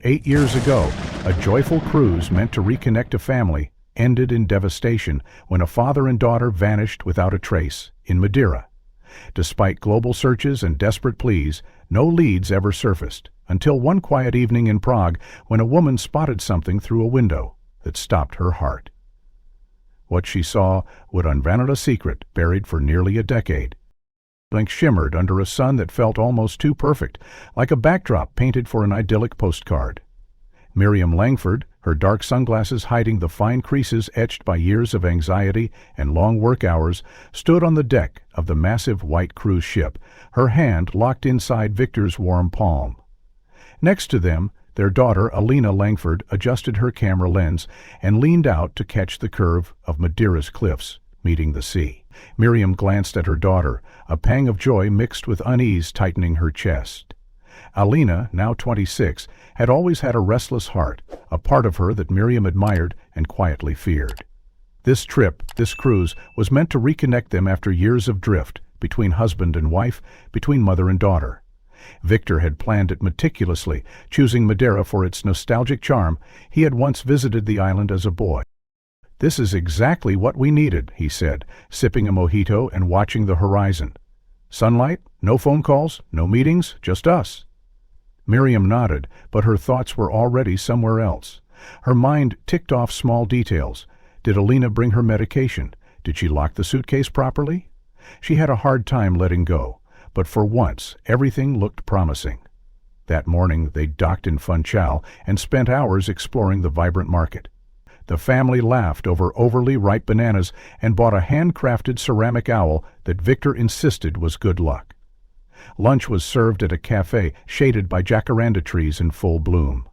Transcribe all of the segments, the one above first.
8 years ago, a joyful cruise meant to reconnect a family ended in devastation when a father and daughter vanished without a trace in Madeira. Despite global searches and desperate pleas, no leads ever surfaced, until one quiet evening in Prague when a woman spotted something through a window that stopped her heart. What she saw would unravel a secret buried for nearly a decade. Blink shimmered under a sun that felt almost too perfect, like a backdrop painted for an idyllic postcard. Miriam Langford, her dark sunglasses hiding the fine creases etched by years of anxiety and long work hours, stood on the deck of the massive white cruise ship, her hand locked inside Victor's warm palm. Next to them, their daughter, Alina Langford, adjusted her camera lens and leaned out to catch the curve of Madeira's cliffs, meeting the sea. Miriam glanced at her daughter, a pang of joy mixed with unease tightening her chest. Alina, now 26, had always had a restless heart, a part of her that Miriam admired and quietly feared. This trip, this cruise, was meant to reconnect them after years of drift, between husband and wife, between mother and daughter. Victor had planned it meticulously, choosing Madeira for its nostalgic charm. He had once visited the island as a boy. "This is exactly what we needed," he said, sipping a mojito and watching the horizon. "Sunlight, no phone calls, no meetings, just us." Miriam nodded, but her thoughts were already somewhere else. Her mind ticked off small details. Did Alina bring her medication? Did she lock the suitcase properly? She had a hard time letting go, but for once everything looked promising. That morning they docked in Funchal and spent hours exploring the vibrant market. The family laughed over overly ripe bananas and bought a handcrafted ceramic owl that Victor insisted was good luck. Lunch was served at a cafe shaded by jacaranda trees in full bloom.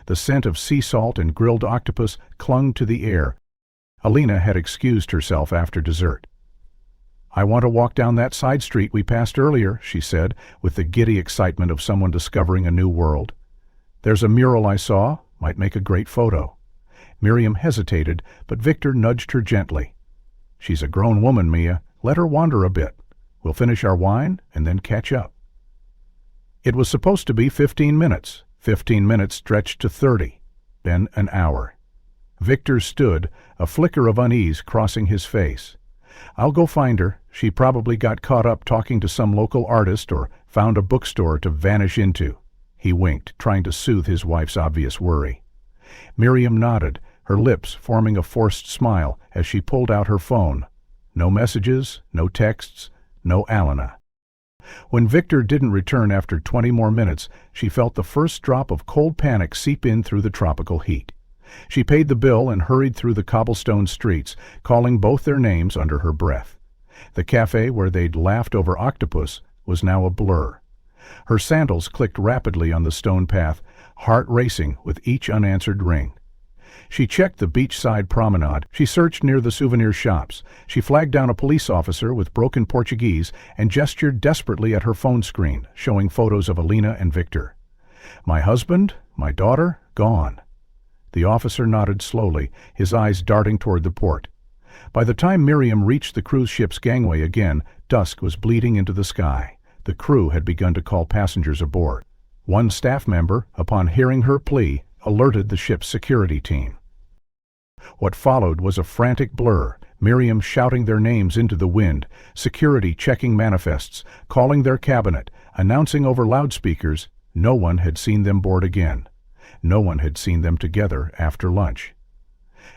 The scent of sea salt and grilled octopus clung to the air. Alina had excused herself after dessert. "I want to walk down that side street we passed earlier," she said, with the giddy excitement of someone discovering a new world. "There's a mural I saw, might make a great photo." Miriam hesitated, but Victor nudged her gently. "She's a grown woman, Mia. Let her wander a bit. We'll finish our wine and then catch up." It was supposed to be 15 minutes. 15 minutes stretched to 30, then an hour. Victor stood, a flicker of unease crossing his face. "I'll go find her. She probably got caught up talking to some local artist or found a bookstore to vanish into." He winked, trying to soothe his wife's obvious worry. Miriam nodded, her lips forming a forced smile as she pulled out her phone. No messages, no texts, no Alina. When Victor didn't return after 20 more minutes, she felt the first drop of cold panic seep in through the tropical heat. She paid the bill and hurried through the cobblestone streets, calling both their names under her breath. The cafe where they'd laughed over octopus was now a blur. Her sandals clicked rapidly on the stone path, heart racing with each unanswered ring. She checked the beachside promenade. She searched near the souvenir shops. She flagged down a police officer with broken Portuguese and gestured desperately at her phone screen, showing photos of Alina and Victor. "My husband, my daughter, gone." The officer nodded slowly, his eyes darting toward the port. By the time Miriam reached the cruise ship's gangway again, dusk was bleeding into the sky. The crew had begun to call passengers aboard. One staff member, upon hearing her plea, alerted the ship's security team. What followed was a frantic blur, Miriam shouting their names into the wind, security checking manifests, calling their cabinet, announcing over loudspeakers. No one had seen them board again. No one had seen them together after lunch.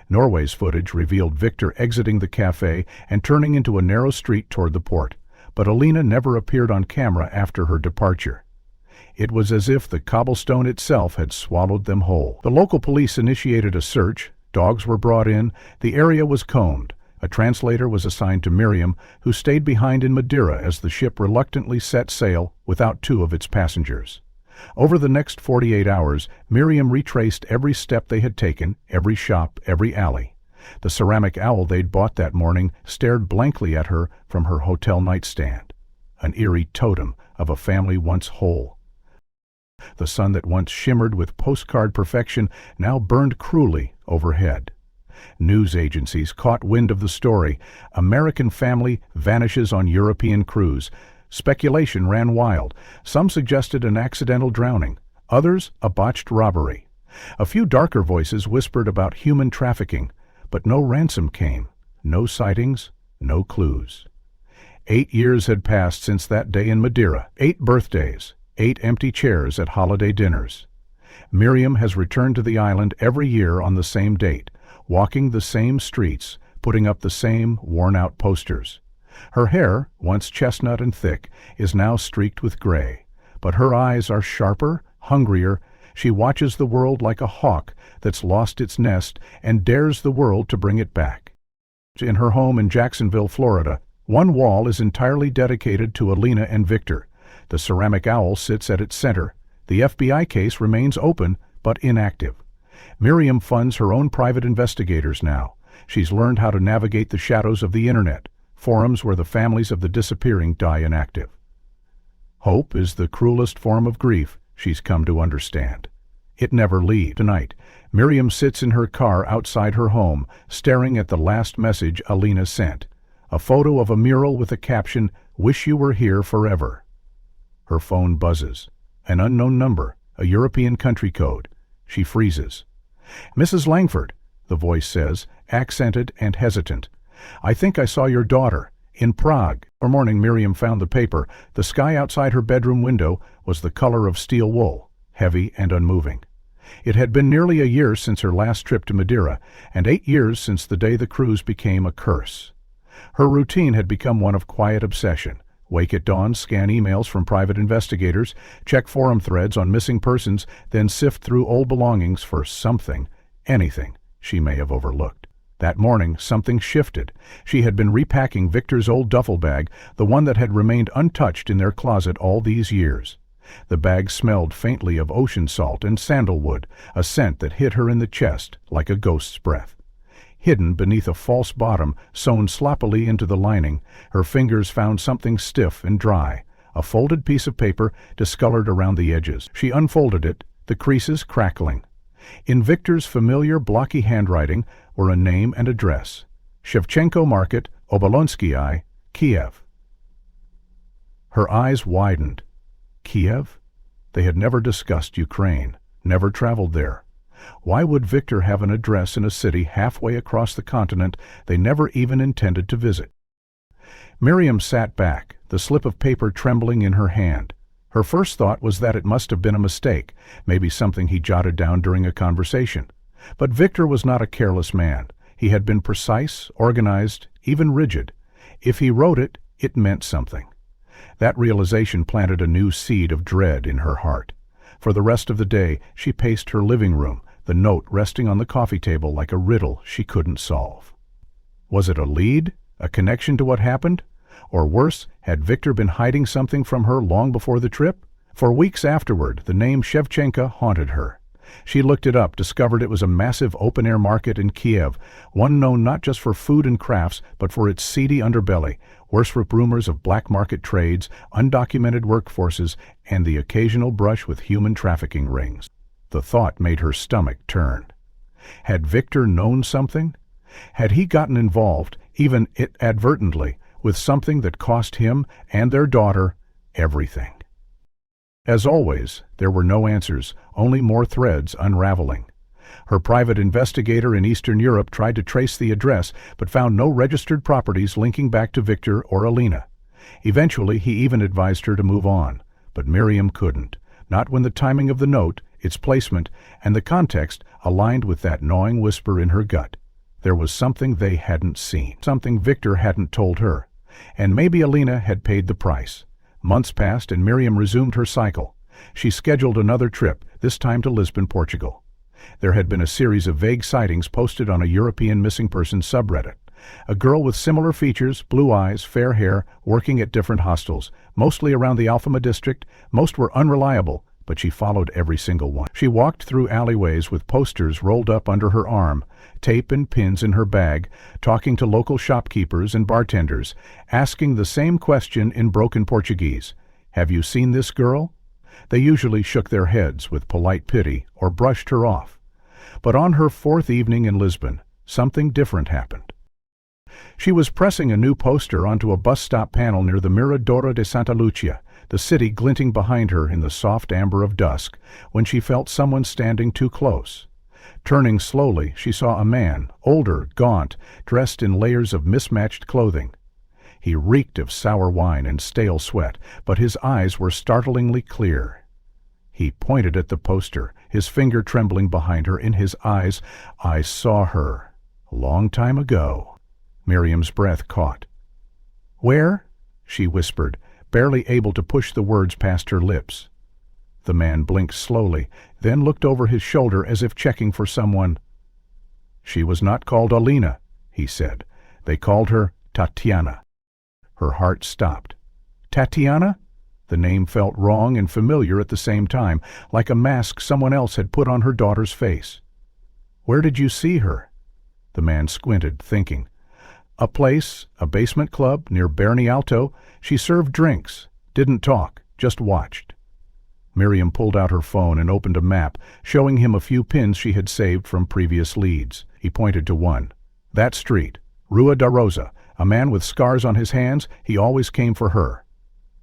Norway's footage revealed Victor exiting the cafe and turning into a narrow street toward the port, but Alina never appeared on camera after her departure. It was as if the cobblestone itself had swallowed them whole. The local police initiated a search. Dogs were brought in. The area was combed. A translator was assigned to Miriam, who stayed behind in Madeira as the ship reluctantly set sail without 2 of its passengers. Over the next 48 hours, Miriam retraced every step they had taken, every shop, every alley. The ceramic owl they'd bought that morning stared blankly at her from her hotel nightstand, an eerie totem of a family once whole. The sun that once shimmered with postcard perfection now burned cruelly overhead. News agencies caught wind of the story. American family vanishes on European cruise. Speculation ran wild. Some suggested an accidental drowning. others a botched robbery. A few darker voices whispered about human trafficking, but no ransom came, no sightings, no clues. 8 years had passed since that day in Madeira. 8 birthdays, 8 empty chairs at holiday dinners. Miriam has returned to the island every year on the same date, walking the same streets, putting up the same worn-out posters. Her hair, once chestnut and thick, is now streaked with gray, but her eyes are sharper, hungrier. She watches the world like a hawk that's lost its nest and dares the world to bring it back. In her home in Jacksonville, Florida, one wall is entirely dedicated to Alina and Victor. The ceramic owl sits at its center. The FBI case remains open, but inactive. Miriam funds her own private investigators now. She's learned how to navigate the shadows of the internet, forums where the families of the disappearing die inactive. Hope is the cruelest form of grief, she's come to understand. It never leaves. Tonight, Miriam sits in her car outside her home, staring at the last message Alina sent. A photo of a mural with a caption, "Wish you were here forever." Her phone buzzes. An unknown number, a European country code. She freezes. "Mrs. Langford," the voice says, accented and hesitant. "I think I saw your daughter in Prague." Morning, Miriam found the paper. The sky outside her bedroom window was the color of steel wool, heavy and unmoving. It had been nearly a year since her last trip to Madeira, and 8 years since the day the cruise became a curse. Her routine had become one of quiet obsession. Wake at dawn, scan emails from private investigators, check forum threads on missing persons, then sift through old belongings for something, anything, she may have overlooked. That morning, something shifted. She had been repacking Victor's old duffel bag, the one that had remained untouched in their closet all these years. The bag smelled faintly of ocean salt and sandalwood, a scent that hit her in the chest like a ghost's breath. Hidden beneath a false bottom sewn sloppily into the lining, her fingers found something stiff and dry, a folded piece of paper discolored around the edges. She unfolded it, the creases crackling. In Victor's familiar blocky handwriting were a name and address: Shevchenko Market, Obolonsky, Kiev. Her eyes widened. Kiev? They had never discussed Ukraine, never traveled there. Why would Victor have an address in a city halfway across the continent they never even intended to visit? Miriam sat back, the slip of paper trembling in her hand. Her first thought was that it must have been a mistake, maybe something he jotted down during a conversation. But Victor was not a careless man. He had been precise, organized, even rigid. If he wrote it, it meant something. That realization planted a new seed of dread in her heart. For the rest of the day, she paced her living room, the note resting on the coffee table like a riddle she couldn't solve. Was it a lead, a connection to what happened? Or worse, had Victor been hiding something from her long before the trip? For weeks afterward, the name Shevchenko haunted her. She looked it up, discovered it was a massive open-air market in Kiev, one known not just for food and crafts, but for its seedy underbelly, worse with rumors of black market trades, undocumented workforces, and the occasional brush with human trafficking rings. The thought made her stomach turn. Had Victor known something? Had he gotten involved, even inadvertently, with something that cost him and their daughter everything? As always, there were no answers, only more threads unraveling. Her private investigator in Eastern Europe tried to trace the address, but found no registered properties linking back to Victor or Alina. Eventually, he even advised her to move on, but Miriam couldn't, not when the timing of the note, its placement, and the context aligned with that gnawing whisper in her gut. There was something they hadn't seen, something Victor hadn't told her, and maybe Alina had paid the price. Months passed and Miriam resumed her cycle. She scheduled another trip, this time to Lisbon, Portugal. There had been a series of vague sightings posted on a European missing persons subreddit. A girl with similar features, blue eyes, fair hair, working at different hostels, mostly around the Alfama district. Most were unreliable, but she followed every single one. She walked through alleyways with posters rolled up under her arm, tape and pins in her bag, talking to local shopkeepers and bartenders, asking the same question in broken Portuguese: "Have you seen this girl?" They usually shook their heads with polite pity or brushed her off. But on her 4th evening in Lisbon, something different happened. She was pressing a new poster onto a bus stop panel near the Miradora de Santa Lucia, the city glinting behind her in the soft amber of dusk, when she felt someone standing too close. Turning slowly, she saw a man, older, gaunt, dressed in layers of mismatched clothing. He reeked of sour wine and stale sweat, but his eyes were startlingly clear. He pointed at the poster, his finger trembling behind her. In his eyes, "I saw her. A long time ago." Miriam's breath caught. "Where?" she whispered, barely able to push the words past her lips. The man blinked slowly, then looked over his shoulder as if checking for someone. "She was not called Alina," he said. "They called her Tatiana." Her heart stopped. Tatiana? The name felt wrong and familiar at the same time, like a mask someone else had put on her daughter's face. "Where did you see her?" The man squinted, thinking. "A place, a basement club near Berni Alto. She served drinks, didn't talk, just watched." Miriam pulled out her phone and opened a map, showing him a few pins she had saved from previous leads. He pointed to one. "That street, Rua da Rosa. A man with scars on his hands, he always came for her."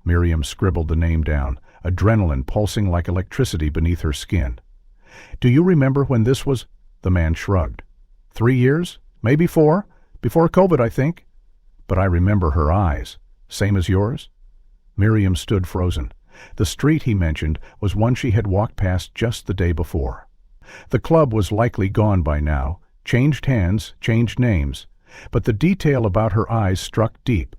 Miriam scribbled the name down, adrenaline pulsing like electricity beneath her skin. "Do you remember when this was?" The man shrugged. 3 years? Maybe 4? Before COVID, I think. But I remember her eyes. Same as yours?" Miriam stood frozen. The street he mentioned was one she had walked past just the day before. The club was likely gone by now, changed hands, changed names. But the detail about her eyes struck deep.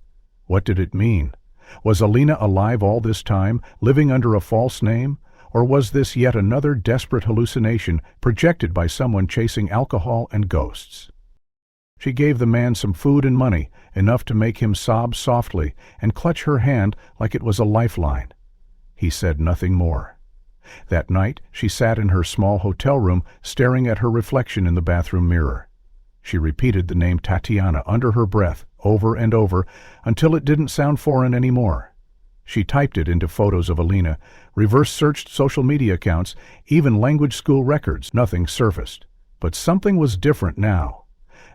What did it mean? Was Alina alive all this time, living under a false name? Or was this yet another desperate hallucination projected by someone chasing alcohol and ghosts? She gave the man some food and money, enough to make him sob softly and clutch her hand like it was a lifeline. He said nothing more. That night, she sat in her small hotel room, staring at her reflection in the bathroom mirror. She repeated the name Tatiana under her breath, over and over, until it didn't sound foreign anymore. She typed it into photos of Alina, reverse-searched social media accounts, even language school records. Nothing surfaced. But something was different now.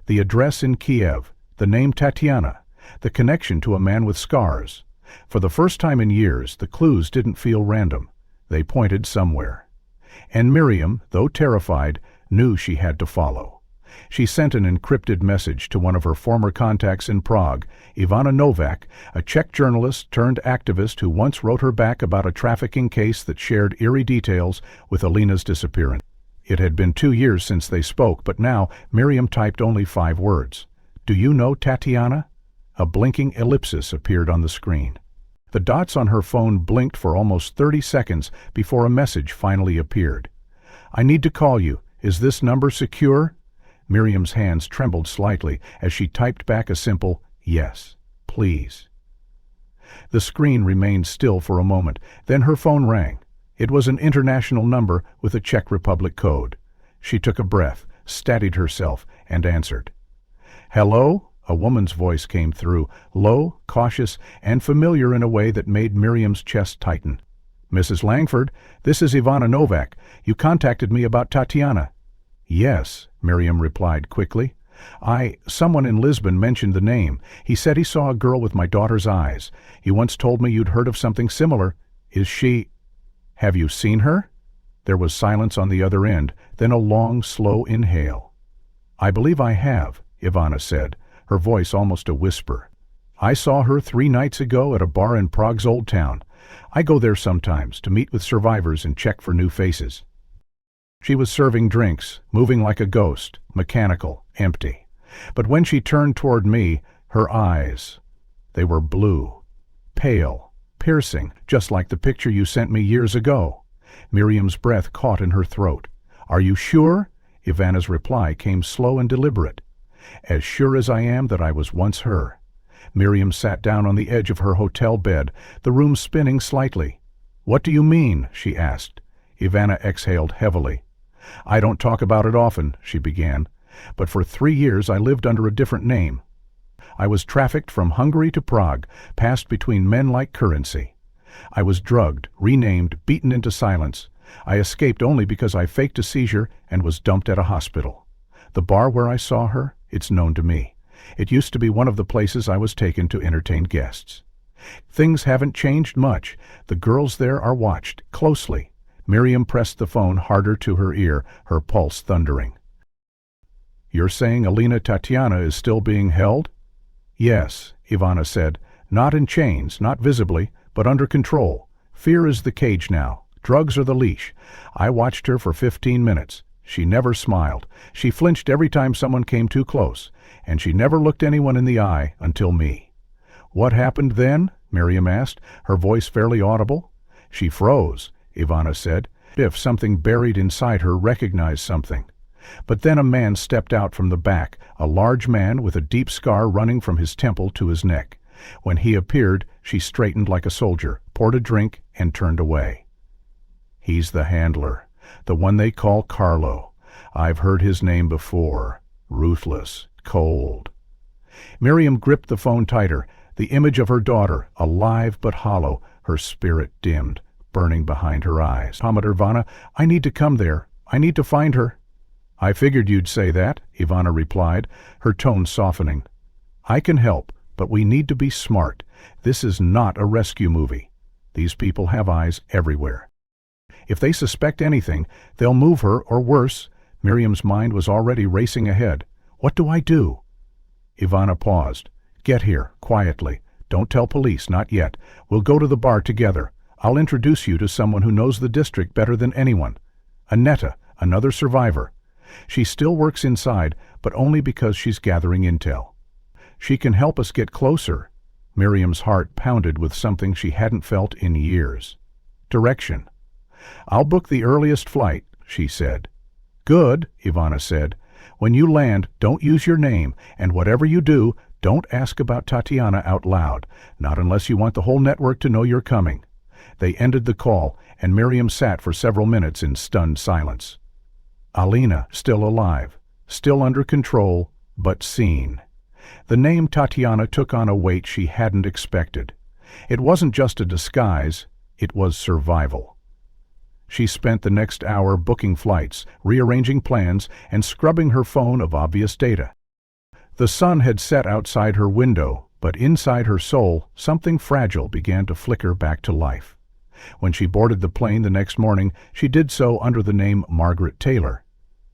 The address in Kiev, the name Tatiana, the connection to a man with scars. For the first time in years, the clues didn't feel random. They pointed somewhere. And Miriam, though terrified, knew she had to follow. She sent an encrypted message to one of her former contacts in Prague, Ivana Novak, a Czech journalist turned activist who once wrote her back about a trafficking case that shared eerie details with Alina's disappearance. It had been 2 years since they spoke, but now Miriam typed only 5 words. "Do you know Tatiana?" A blinking ellipsis appeared on the screen. The dots on her phone blinked for almost 30 seconds before a message finally appeared. "I need to call you. Is this number secure?" Miriam's hands trembled slightly as she typed back a simple, "Yes, please." The screen remained still for a moment, then her phone rang. It was an international number with a Czech Republic code. She took a breath, steadied herself, and answered. "Hello?" A woman's voice came through, low, cautious, and familiar in a way that made Miriam's chest tighten. "Mrs. Langford, this is Ivana Novak. You contacted me about Tatiana." "Yes," Miriam replied quickly. Someone in Lisbon mentioned the name. He said he saw a girl with my daughter's eyes. He once told me you'd heard of something similar. Is she—" "Have you seen her?" There was silence on the other end, then a long, slow inhale. "I believe I have," Ivana said, her voice almost a whisper. "I saw her 3 nights ago at a bar in Prague's Old Town. I go there sometimes to meet with survivors and check for new faces." She was serving drinks, moving like a ghost, mechanical, empty. But when she turned toward me, her eyes, they were blue, pale, piercing, just like the picture you sent me years ago. Miriam's breath caught in her throat. "Are you sure?" Ivana's reply came slow and deliberate. "As sure as I am that I was once her." Miriam sat down on the edge of her hotel bed, the room spinning slightly. "What do you mean?" she asked. Ivana exhaled heavily. "I don't talk about it often," she began, "but for 3 years I lived under a different name. I was trafficked from Hungary to Prague, passed between men like currency. I was drugged, renamed, beaten into silence. I escaped only because I faked a seizure and was dumped at a hospital. The bar where I saw her, it's known to me. It used to be one of the places I was taken to entertain guests." Things haven't changed much. The girls there are watched closely. Miriam pressed the phone harder to her ear, her pulse thundering. You're saying Alina Tatiana is still being held? Yes, Ivana said. Not in chains, not visibly, but under control. Fear is the cage now. Drugs are the leash. I watched her for 15 minutes. She never smiled. She flinched every time someone came too close, and she never looked anyone in the eye until me. What happened then? Miriam asked, her voice fairly audible. She froze, Ivana said, if something buried inside her recognized something. But then a man stepped out from the back, a large man with a deep scar running from his temple to his neck. When he appeared, she straightened like a soldier, poured a drink, and turned away. He's the handler, the one they call Carlo. I've heard his name before. Ruthless, cold. Miriam gripped the phone tighter, the image of her daughter, alive but hollow, her spirit dimmed, burning behind her eyes. Ivana, I need to come there. I need to find her. I figured you'd say that, Ivana replied, her tone softening. I can help, but we need to be smart. This is not a rescue movie. These people have eyes everywhere. If they suspect anything, they'll move her, or worse. Miriam's mind was already racing ahead. What do I do? Ivana paused. Get here, quietly. Don't tell police, not yet. We'll go to the bar together. I'll introduce you to someone who knows the district better than anyone. Annetta, another survivor. She still works inside, but only because she's gathering intel. She can help us get closer. Miriam's heart pounded with something she hadn't felt in years. Direction. I'll book the earliest flight, she said. Good, Ivana said. When you land, don't use your name, and whatever you do, don't ask about Tatiana out loud, not unless you want the whole network to know you're coming. They ended the call, and Miriam sat for several minutes in stunned silence. Alina, still alive, still under control, but seen. The name Tatiana took on a weight she hadn't expected. It wasn't just a disguise, it was survival. She spent the next hour booking flights, rearranging plans, and scrubbing her phone of obvious data. The sun had set outside her window, but inside her soul, something fragile began to flicker back to life. When she boarded the plane the next morning, she did so under the name Margaret Taylor.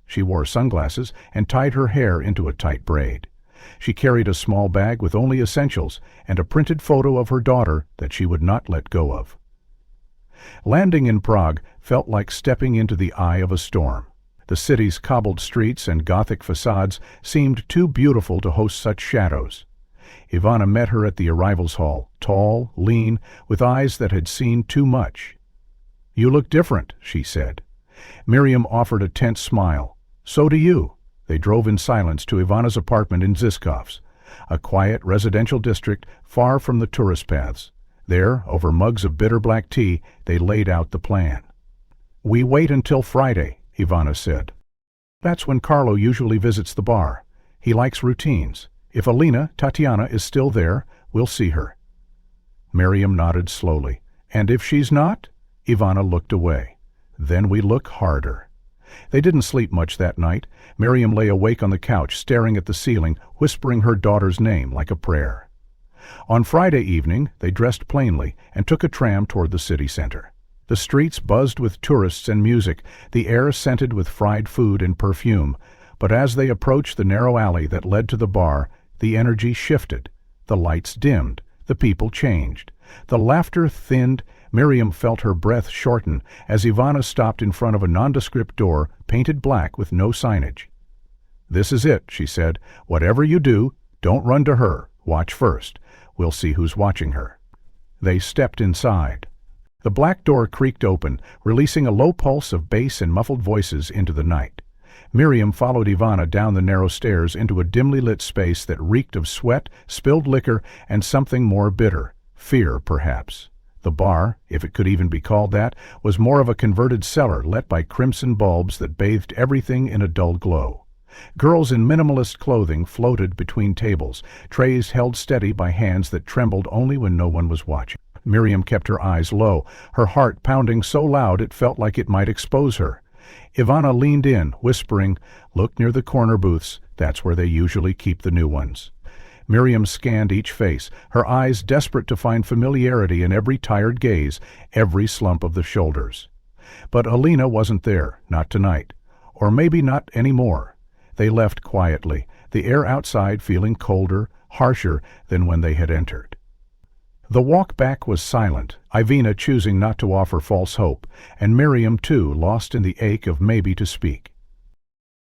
She wore sunglasses and tied her hair into a tight braid. She carried a small bag with only essentials and a printed photo of her daughter that she would not let go of. Landing in Prague felt like stepping into the eye of a storm. The city's cobbled streets and Gothic facades seemed too beautiful to host such shadows. Ivana met her at the arrivals hall, tall, lean, with eyes that had seen too much. You look different, she said. Miriam offered a tense smile. So do you. They drove in silence to Ivana's apartment in Ziskov's, a quiet residential district far from the tourist paths. There, over mugs of bitter black tea, they laid out the plan. We wait until Friday, Ivana said. That's when Carlo usually visits the bar. He likes routines. If Alina, Tatiana, is still there, we'll see her. Miriam nodded slowly. And if she's not? Ivana looked away. Then we look harder. They didn't sleep much that night. Miriam lay awake on the couch, staring at the ceiling, whispering her daughter's name like a prayer. On Friday evening, they dressed plainly and took a tram toward the city center. The streets buzzed with tourists and music, the air scented with fried food and perfume. But as they approached the narrow alley that led to the bar, the energy shifted. The lights dimmed. The people changed. The laughter thinned. Miriam felt her breath shorten as Ivana stopped in front of a nondescript door painted black with no signage. This is it, she said. Whatever you do, don't run to her. Watch first. We'll see who's watching her. They stepped inside. The black door creaked open, releasing a low pulse of bass and muffled voices into the night. Miriam followed Ivana down the narrow stairs into a dimly lit space that reeked of sweat, spilled liquor, and something more bitter. Fear, perhaps. The bar, if it could even be called that, was more of a converted cellar lit by crimson bulbs that bathed everything in a dull glow. Girls in minimalist clothing floated between tables, trays held steady by hands that trembled only when no one was watching. Miriam kept her eyes low, her heart pounding so loud it felt like it might expose her. Ivana leaned in, whispering, "Look near the corner booths. That's where they usually keep the new ones." Miriam scanned each face, her eyes desperate to find familiarity in every tired gaze, every slump of the shoulders. But Alina wasn't there, not tonight. Or maybe not anymore. They left quietly, the air outside feeling colder, harsher than when they had entered. The walk back was silent, Ivana choosing not to offer false hope, and Miriam too lost in the ache of maybe to speak.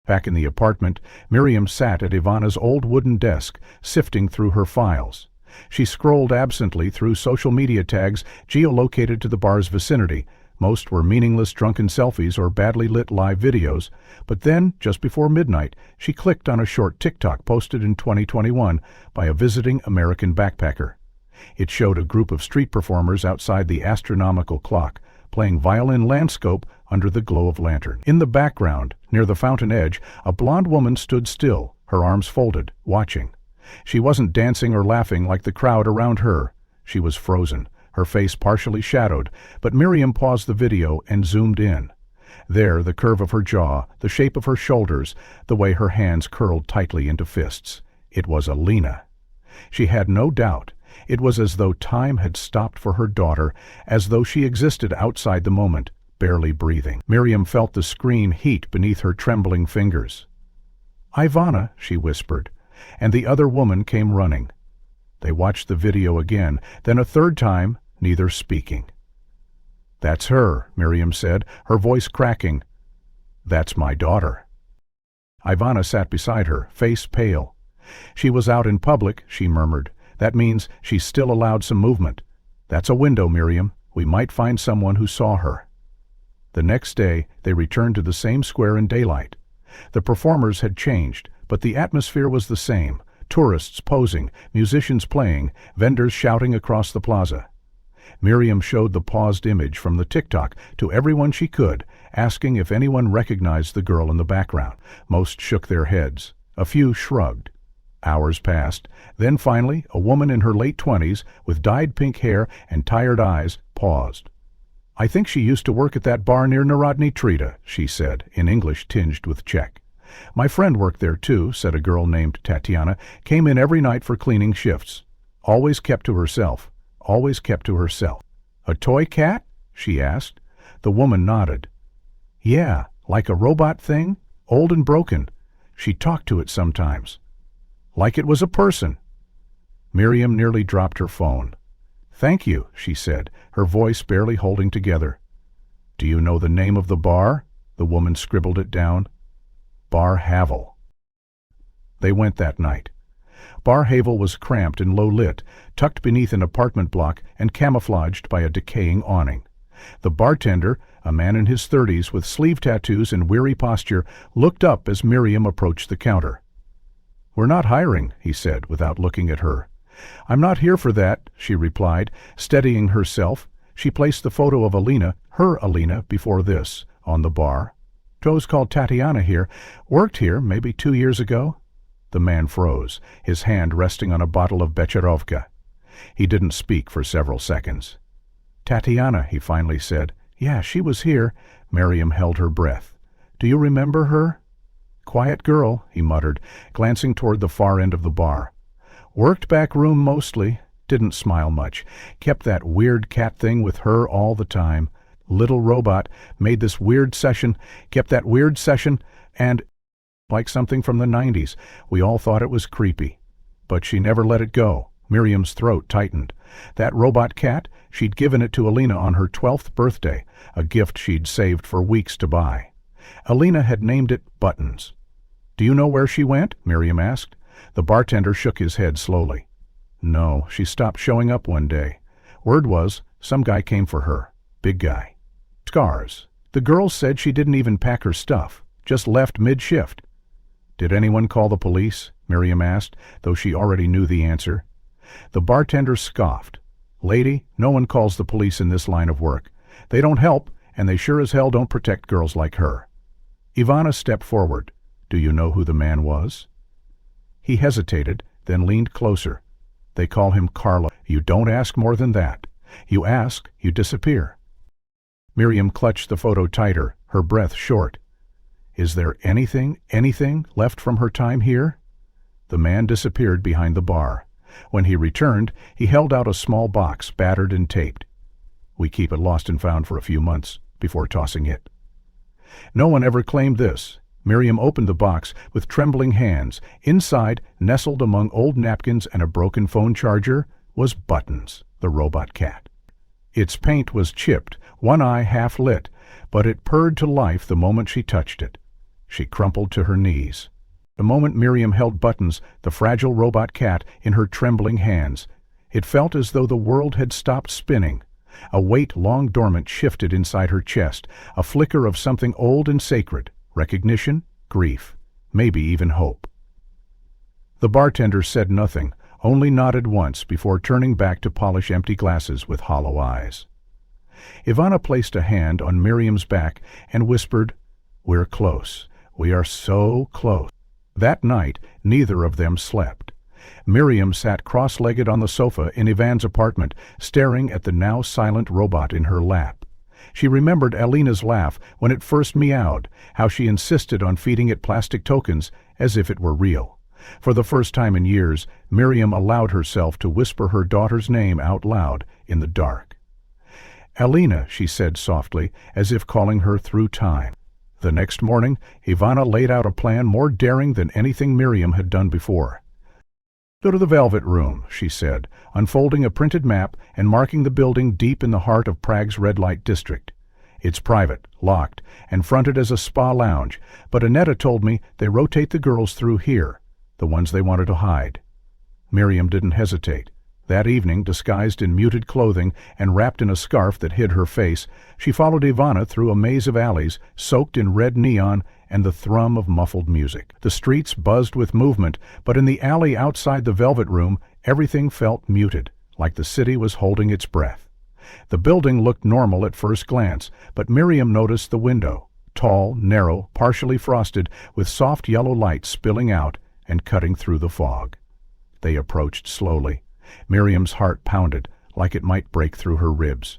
Back in the apartment, Miriam sat at Ivana's old wooden desk, sifting through her files. She scrolled absently through social media tags geolocated to the bar's vicinity. Most were meaningless drunken selfies or badly lit live videos, but then, just before midnight, she clicked on a short TikTok posted in 2021 by a visiting American backpacker. It showed a group of street performers outside the astronomical clock, playing violin landscape under the glow of lantern. In the background, near the fountain edge, a blonde woman stood still, her arms folded, watching. She wasn't dancing or laughing like the crowd around her. She was frozen, her face partially shadowed, but Miriam paused the video and zoomed in. There, the curve of her jaw, the shape of her shoulders, the way her hands curled tightly into fists. It was Alina. She had no doubt. It was as though time had stopped for her daughter, as though she existed outside the moment, barely breathing. Miriam felt the screen heat beneath her trembling fingers. "Ivana," she whispered, and the other woman came running. They watched the video again, then a third time, neither speaking. "That's her," Miriam said, her voice cracking. "That's my daughter." Ivana sat beside her, face pale. "She was out in public," she murmured. "That means she's still allowed some movement. That's a window, Miriam. We might find someone who saw her." The next day, they returned to the same square in daylight. The performers had changed, but the atmosphere was the same. Tourists posing, musicians playing, vendors shouting across the plaza. Miriam showed the paused image from the TikTok to everyone she could, asking if anyone recognized the girl in the background. Most shook their heads. A few shrugged. Hours passed. Then finally, a woman in her late 20s, with dyed pink hair and tired eyes, paused. "I think she used to work at that bar near Narodny Trita," she said, in English tinged with Czech. "My friend worked there too," said a girl named Tatiana, "came in every night for cleaning shifts. Always kept to herself. Always kept to herself." "A toy cat?" she asked. The woman nodded. "Yeah, like a robot thing, old and broken. She talked to it sometimes. Like it was a person." Miriam nearly dropped her phone. "Thank you," she said, her voice barely holding together. "Do you know the name of the bar?" The woman scribbled it down. "Bar Havel." They went that night. Bar Havel was cramped and low-lit, tucked beneath an apartment block and camouflaged by a decaying awning. The bartender, a man in his 30s with sleeve tattoos and weary posture, looked up as Miriam approached the counter. "We're not hiring," he said, without looking at her. "I'm not here for that," she replied, steadying herself. She placed the photo of Alina, her Alina, before this, on the bar. "Joe's called Tatiana here. Worked here maybe 2 years ago." The man froze, his hand resting on a bottle of Becherovka. He didn't speak for several seconds. "Tatiana," he finally said. "Yeah, she was here." Miriam held her breath. "Do you remember her?" "Quiet girl," he muttered, glancing toward the far end of the bar. "Worked back room mostly. Didn't smile much. Kept that weird cat thing with her all the time. Little robot. Made this weird session. Kept that weird session. And like something from the 90s. We all thought it was creepy. But she never let it go." Miriam's throat tightened. That robot cat, she'd given it to Alina on her 12th birthday, a gift she'd saved for weeks to buy. Alina had named it Buttons. "Do you know where she went?" Miriam asked. The bartender shook his head slowly. "No, she stopped showing up one day. Word was, some guy came for her. Big guy. Scars. The girls said she didn't even pack her stuff, just left mid-shift." "Did anyone call the police?" Miriam asked, though she already knew the answer. The bartender scoffed. "Lady, no one calls the police in this line of work. They don't help, and they sure as hell don't protect girls like her." Ivana stepped forward. "Do you know who the man was?" He hesitated, then leaned closer. "They call him Carlo. You don't ask more than that. You ask, you disappear." Miriam clutched the photo tighter, her breath short. "Is there anything left from her time here?" The man disappeared behind the bar. When he returned, he held out a small box, battered and taped. We keep it lost and found for a few months before tossing it. No one ever claimed this. Miriam opened the box with trembling hands. Inside, nestled among old napkins and a broken phone charger, was Buttons, the robot cat. Its paint was chipped, one eye half lit, but it purred to life the moment she touched it. She crumpled to her knees. The moment Miriam held Buttons, the fragile robot cat, in her trembling hands, it felt as though the world had stopped spinning. A weight long dormant shifted inside her chest, a flicker of something old and sacred, recognition, grief, maybe even hope. The bartender said nothing, only nodded once before turning back to polish empty glasses with hollow eyes. Ivana placed a hand on Miriam's back and whispered, "We're close. We are so close." That night, neither of them slept. Miriam sat cross-legged on the sofa in Ivan's apartment, staring at the now silent robot in her lap. She remembered Alina's laugh when it first meowed, how she insisted on feeding it plastic tokens as if it were real. For the first time in years, Miriam allowed herself to whisper her daughter's name out loud in the dark. "Alina," she said softly, as if calling her through time. The next morning, Ivana laid out a plan more daring than anything Miriam had done before. "Go to the Velvet Room," she said, unfolding a printed map and marking the building deep in the heart of Prague's red light district. "It's private, locked, and fronted as a spa lounge, but Annetta told me they rotate the girls through here, the ones they wanted to hide." Miriam didn't hesitate. That evening, disguised in muted clothing and wrapped in a scarf that hid her face, she followed Ivana through a maze of alleys, soaked in red neon and the thrum of muffled music. The streets buzzed with movement, but in the alley outside the Velvet Room, everything felt muted, like the city was holding its breath. The building looked normal at first glance, but Miriam noticed the window, tall, narrow, partially frosted, with soft yellow light spilling out and cutting through the fog. They approached slowly. Miriam's heart pounded, like it might break through her ribs.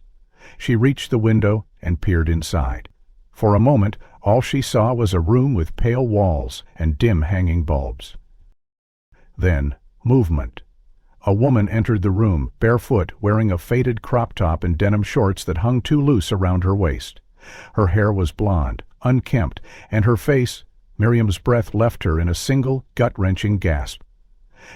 She reached the window and peered inside. For a moment, all she saw was a room with pale walls and dim hanging bulbs. Then, movement. A woman entered the room, barefoot, wearing a faded crop top and denim shorts that hung too loose around her waist. Her hair was blonde, unkempt, and her face— Miriam's breath left her in a single, gut-wrenching gasp.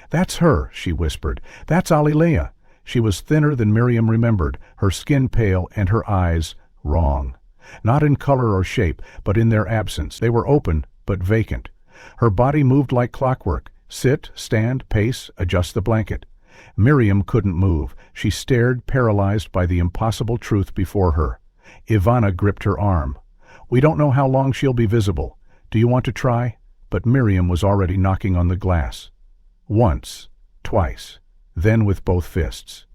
"That's her," she whispered. "That's Alilea." She was thinner than Miriam remembered, her skin pale and her eyes wrong. Not in color or shape, but in their absence. They were open, but vacant. Her body moved like clockwork. Sit, stand, pace, adjust the blanket. Miriam couldn't move. She stared, paralyzed by the impossible truth before her. Ivana gripped her arm. "We don't know how long she'll be visible. Do you want to try?" But Miriam was already knocking on the glass. Once, twice, then with both fists.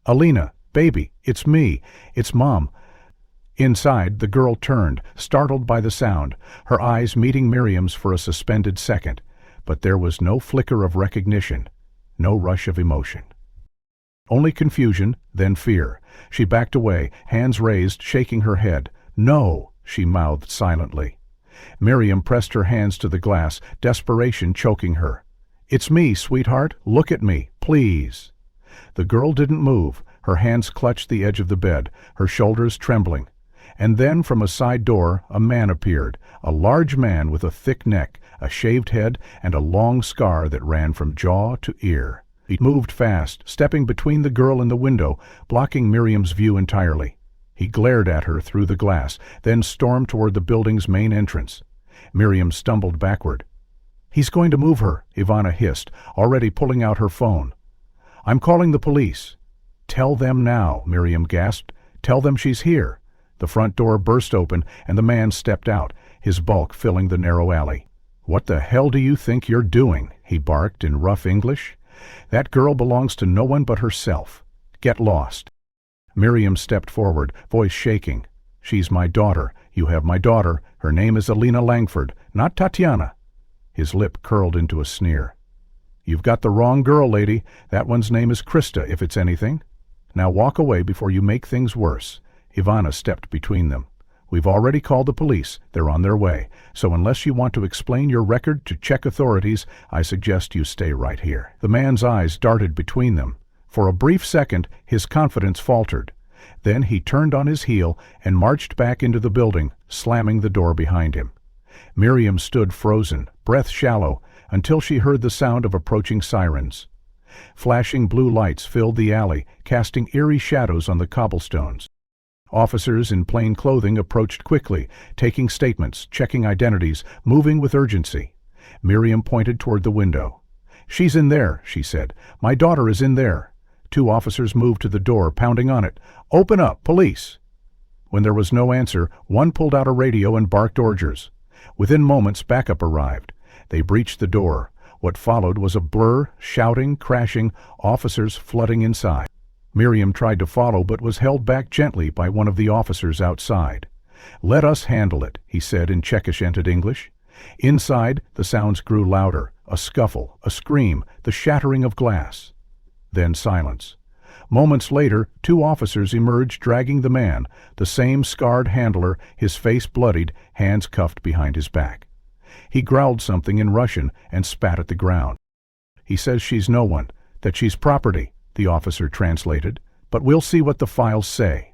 "Alina, baby, it's me. It's Mom." Inside, the girl turned, startled by the sound, her eyes meeting Miriam's for a suspended second. But there was no flicker of recognition, no rush of emotion. Only confusion, then fear. She backed away, hands raised, shaking her head. "No," she mouthed silently. Miriam pressed her hands to the glass, desperation choking her. "It's me, sweetheart. Look at me, please." The girl didn't move. Her hands clutched the edge of the bed, her shoulders trembling. And then from a side door a man appeared, a large man with a thick neck, a shaved head, and a long scar that ran from jaw to ear. He moved fast, stepping between the girl and the window, blocking Miriam's view entirely. He glared at her through the glass, then stormed toward the building's main entrance. Miriam stumbled backward. "He's going to move her," Ivana hissed, already pulling out her phone. "I'm calling the police." "Tell them now," Miriam gasped. "Tell them she's here." The front door burst open, and the man stepped out, his bulk filling the narrow alley. "What the hell do you think you're doing?" he barked in rough English. "That girl belongs to no one but herself. Get lost." Miriam stepped forward, voice shaking. "She's my daughter. You have my daughter. Her name is Alina Langford, not Tatiana." His lip curled into a sneer. "You've got the wrong girl, lady. That one's name is Krista, if it's anything. Now walk away before you make things worse." Ivana stepped between them. We've already called the police. They're on their way. So unless you want to explain your record to Czech authorities, I suggest you stay right here." The man's eyes darted between them. For a brief second, his confidence faltered. Then he turned on his heel and marched back into the building, slamming the door behind him. Miriam stood frozen, breath shallow, until she heard the sound of approaching sirens. Flashing blue lights filled the alley, casting eerie shadows on the cobblestones. Officers in plain clothing approached quickly, taking statements, checking identities, moving with urgency. Miriam pointed toward the window. "She's in there," she said. "My daughter is in there." Two officers moved to the door, pounding on it. "Open up, police!" When there was no answer, one pulled out a radio and barked orders. Within moments, backup arrived. They breached the door. What followed was a blur, shouting, crashing, officers flooding inside. Miriam tried to follow but was held back gently by one of the officers outside. "Let us handle it," he said in Czechoshented English. Inside, the sounds grew louder, a scuffle, a scream, the shattering of glass. Then silence. Moments later, two officers emerged dragging the man, the same scarred handler, his face bloodied, hands cuffed behind his back. He growled something in Russian and spat at the ground. "He says she's no one, that she's property," the officer translated, "but we'll see what the files say."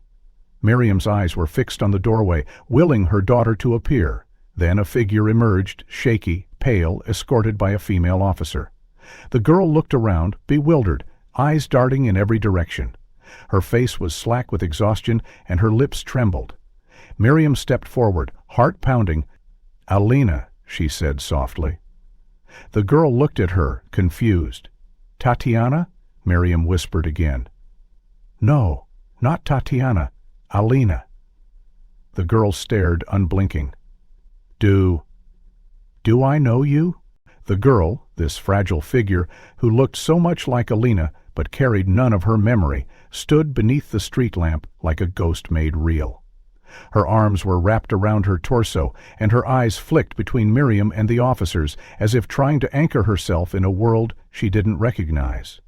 Miriam's eyes were fixed on the doorway, willing her daughter to appear. Then a figure emerged, shaky, pale, escorted by a female officer. The girl looked around, bewildered, eyes darting in every direction. Her face was slack with exhaustion and her lips trembled. Miriam stepped forward, heart pounding. "Alina," she said softly. The girl looked at her, confused. "Tatiana?" Miriam whispered again. "No, not Tatiana. Alina." The girl stared, unblinking. Do I know you?" The girl, this fragile figure, who looked so much like Alina but carried none of her memory, stood beneath the street lamp like a ghost made real. Her arms were wrapped around her torso, and her eyes flicked between Miriam and the officers, as if trying to anchor herself in a world she didn't recognize.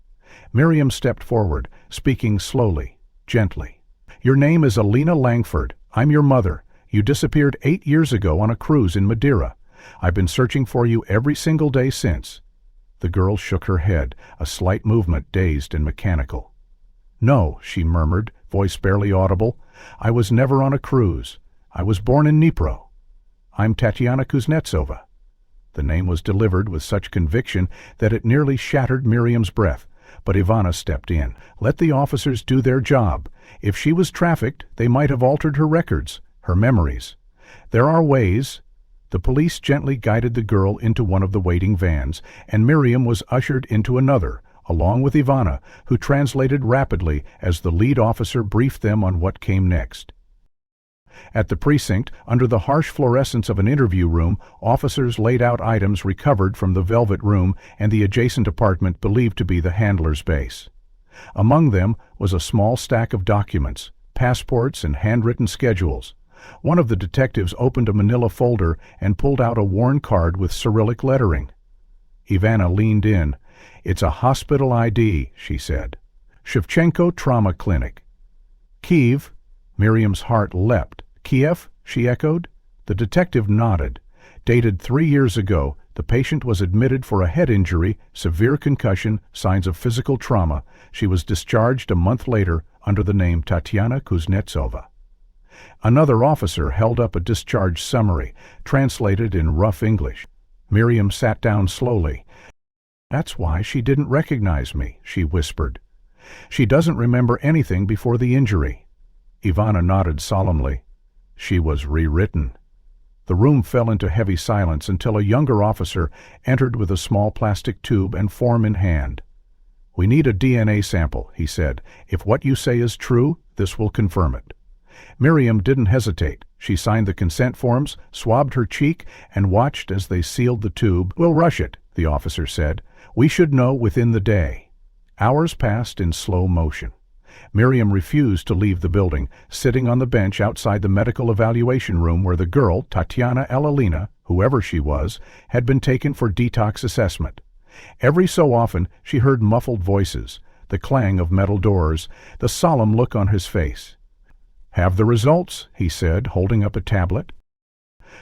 Miriam stepped forward, speaking slowly, gently. "Your name is Alina Langford. I'm your mother. You disappeared 8 years ago on a cruise in Madeira. I've been searching for you every single day since." The girl shook her head, a slight movement dazed and mechanical. "No," she murmured, voice barely audible. "I was never on a cruise. I was born in Dnipro. I'm Tatiana Kuznetsova." The name was delivered with such conviction that it nearly shattered Miriam's breath, but Ivana stepped in. "Let the officers do their job. If she was trafficked, they might have altered her records, her memories. There are ways." The police gently guided the girl into one of the waiting vans, and Miriam was ushered into another, along with Ivana, who translated rapidly as the lead officer briefed them on what came next. At the precinct, under the harsh fluorescence of an interview room, officers laid out items recovered from the Velvet Room and the adjacent apartment believed to be the handler's base. Among them was a small stack of documents, passports and handwritten schedules. One of the detectives opened a manila folder and pulled out a worn card with Cyrillic lettering. Ivana leaned in. "It's a hospital ID," she said. "Shevchenko Trauma Clinic." "Kiev?" Miriam's heart leapt. "Kiev?" she echoed. The detective nodded. Dated 3 years ago, the patient was admitted for a head injury, severe concussion, signs of physical trauma. She was discharged a month later under the name Tatiana Kuznetsova. Another officer held up a discharge summary, translated in rough English. Miriam sat down slowly. "That's why she didn't recognize me," she whispered. "She doesn't remember anything before the injury." Ivana nodded solemnly. "She was rewritten." The room fell into heavy silence until a younger officer entered with a small plastic tube and form in hand. "We need a DNA sample," he said. "If what you say is true, this will confirm it." Miriam didn't hesitate. She signed the consent forms, swabbed her cheek, and watched as they sealed the tube. "We'll rush it," the officer said. "We should know within the day." Hours passed in slow motion. Miriam refused to leave the building, sitting on the bench outside the medical evaluation room where the girl, Tatiana Elalina, whoever she was, had been taken for detox assessment. Every so often she heard muffled voices, the clang of metal doors, the solemn look on his face. "Have the results," he said, holding up a tablet.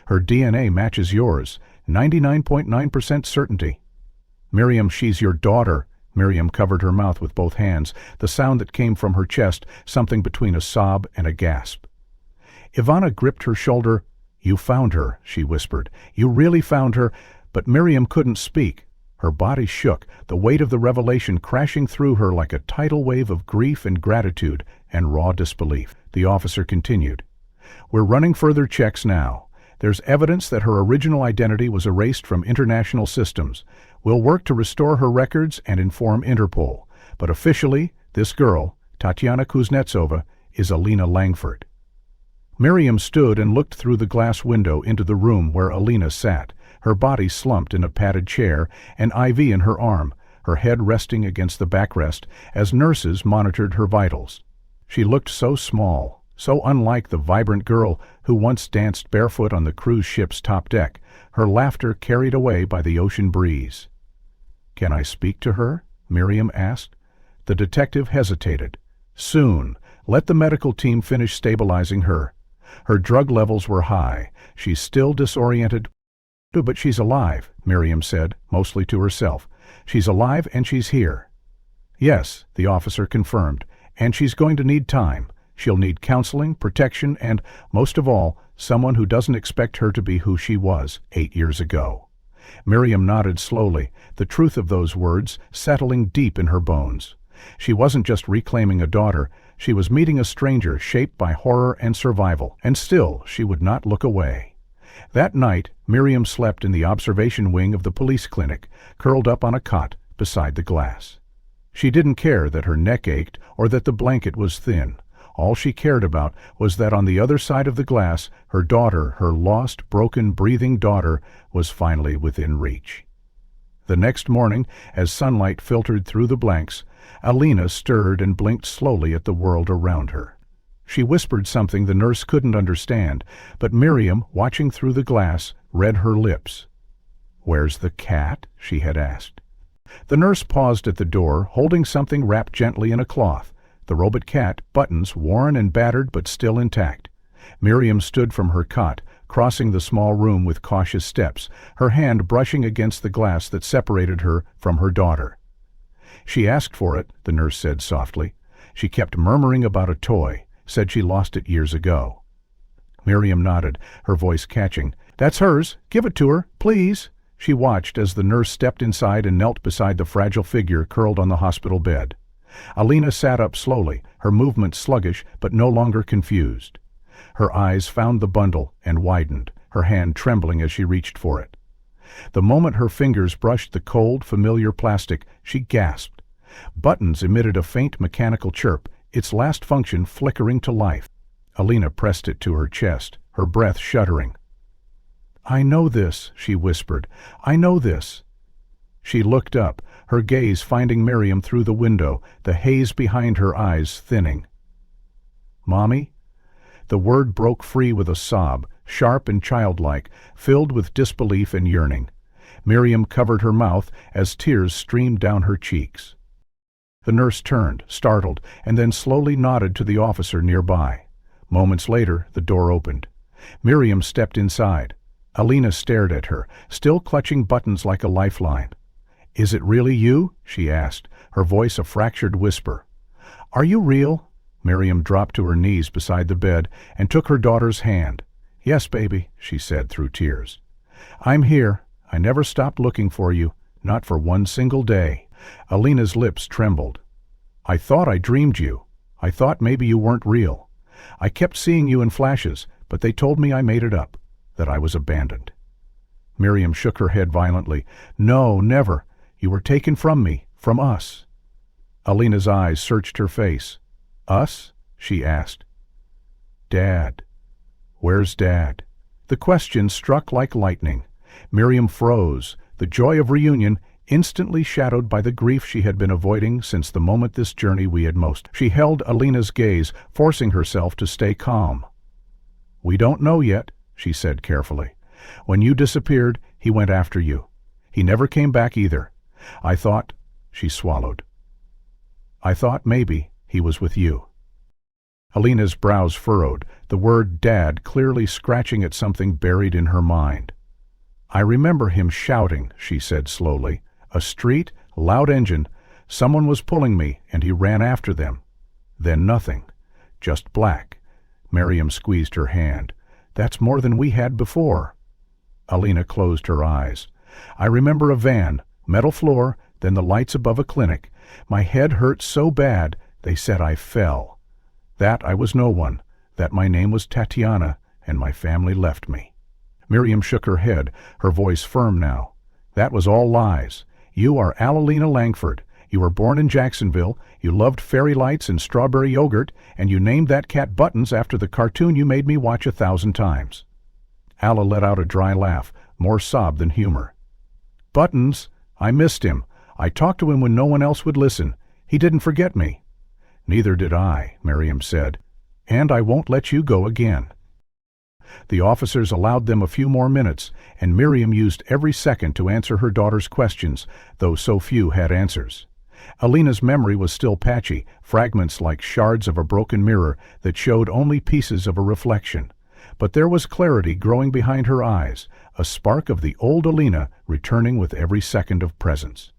"Her DNA matches yours, 99.9% certainty." "Miriam, she's your daughter." Miriam covered her mouth with both hands, the sound that came from her chest something between a sob and a gasp. Ivana gripped her shoulder. "You found her," she whispered. "You really found her." But Miriam couldn't speak. Her body shook, the weight of the revelation crashing through her like a tidal wave of grief and gratitude and raw disbelief. The officer continued. "We're running further checks now. There's evidence that her original identity was erased from international systems. We'll work to restore her records and inform Interpol. But officially, this girl, Tatiana Kuznetsova, is Alina Langford." Miriam stood and looked through the glass window into the room where Alina sat, her body slumped in a padded chair, an IV in her arm, her head resting against the backrest as nurses monitored her vitals. She looked so small, so unlike the vibrant girl who once danced barefoot on the cruise ship's top deck, her laughter carried away by the ocean breeze. "Can I speak to her?" Miriam asked. The detective hesitated. "Soon. Let the medical team finish stabilizing her. Her drug levels were high. She's still disoriented." "But she's alive," Miriam said, mostly to herself. "She's alive and she's here." "Yes," the officer confirmed, "and she's going to need time. She'll need counseling, protection, and, most of all, someone who doesn't expect her to be who she was 8 years ago." Miriam nodded slowly, the truth of those words settling deep in her bones. She wasn't just reclaiming a daughter, she was meeting a stranger shaped by horror and survival, and still she would not look away. That night, Miriam slept in the observation wing of the police clinic, curled up on a cot beside the glass. She didn't care that her neck ached or that the blanket was thin. All she cared about was that on the other side of the glass, her daughter, her lost, broken, breathing daughter, was finally within reach. The next morning, as sunlight filtered through the blanks, Alina stirred and blinked slowly at the world around her. She whispered something the nurse couldn't understand, but Miriam, watching through the glass, read her lips. "Where's the cat?" she had asked. The nurse paused at the door, holding something wrapped gently in a cloth. The robot cat, Buttons, worn and battered but still intact. Miriam stood from her cot, crossing the small room with cautious steps, her hand brushing against the glass that separated her from her daughter. "She asked for it," the nurse said softly. "She kept murmuring about a toy, said she lost it years ago." Miriam nodded, her voice catching. "That's hers. Give it to her, please." She watched as the nurse stepped inside and knelt beside the fragile figure curled on the hospital bed. Alina sat up slowly, her movements sluggish but no longer confused. Her eyes found the bundle and widened, her hand trembling as she reached for it. The moment her fingers brushed the cold, familiar plastic, she gasped. Buttons emitted a faint mechanical chirp, its last function flickering to life. Alina pressed it to her chest, her breath shuddering. "I know this," she whispered. "I know this." She looked up, her gaze finding Miriam through the window, the haze behind her eyes thinning. "Mommy?" The word broke free with a sob, sharp and childlike, filled with disbelief and yearning. Miriam covered her mouth as tears streamed down her cheeks. The nurse turned, startled, and then slowly nodded to the officer nearby. Moments later, the door opened. Miriam stepped inside. Alina stared at her, still clutching Buttons like a lifeline. "Is it really you?" she asked, her voice a fractured whisper. "Are you real?" Miriam dropped to her knees beside the bed and took her daughter's hand. "Yes, baby," she said through tears. "I'm here. I never stopped looking for you, not for one single day." Alina's lips trembled. "I thought I dreamed you. I thought maybe you weren't real. I kept seeing you in flashes, but they told me I made it up, that I was abandoned." Miriam shook her head violently. "No, never. You were taken from me, from us." Alina's eyes searched her face. "Us?" she asked. "Dad. Where's Dad?" The question struck like lightning. Miriam froze, the joy of reunion instantly shadowed by the grief she had been avoiding since the moment this journey we had most. She held Alina's gaze, forcing herself to stay calm. "We don't know yet," she said carefully. "When you disappeared, he went after you. He never came back either. I thought," she swallowed, "I thought maybe he was with you." Alina's brows furrowed, the word Dad clearly scratching at something buried in her mind. I remember him shouting, she said slowly. A street, loud engine, someone was pulling me, and he ran after them. Then nothing. Just black. Miriam squeezed her hand. That's more than we had before. Alina closed her eyes. I remember a van, metal floor, then the lights above a clinic. My head hurt so bad, they said I fell. That I was no one, that my name was Tatiana, and my family left me. Miriam shook her head, her voice firm now. That was all lies. You are Alina Langford. You were born in Jacksonville, you loved fairy lights and strawberry yogurt, and you named that cat Buttons after the cartoon you made me watch 1,000 times. Alla let out a dry laugh, more sob than humor. Buttons, I missed him. I talked to him when no one else would listen. He didn't forget me. Neither did I, Miriam said. And I won't let you go again. The officers allowed them a few more minutes, and Miriam used every second to answer her daughter's questions, though so few had answers. Alina's memory was still patchy, fragments like shards of a broken mirror that showed only pieces of a reflection. But there was clarity growing behind her eyes, a spark of the old Alina returning with every second of presence.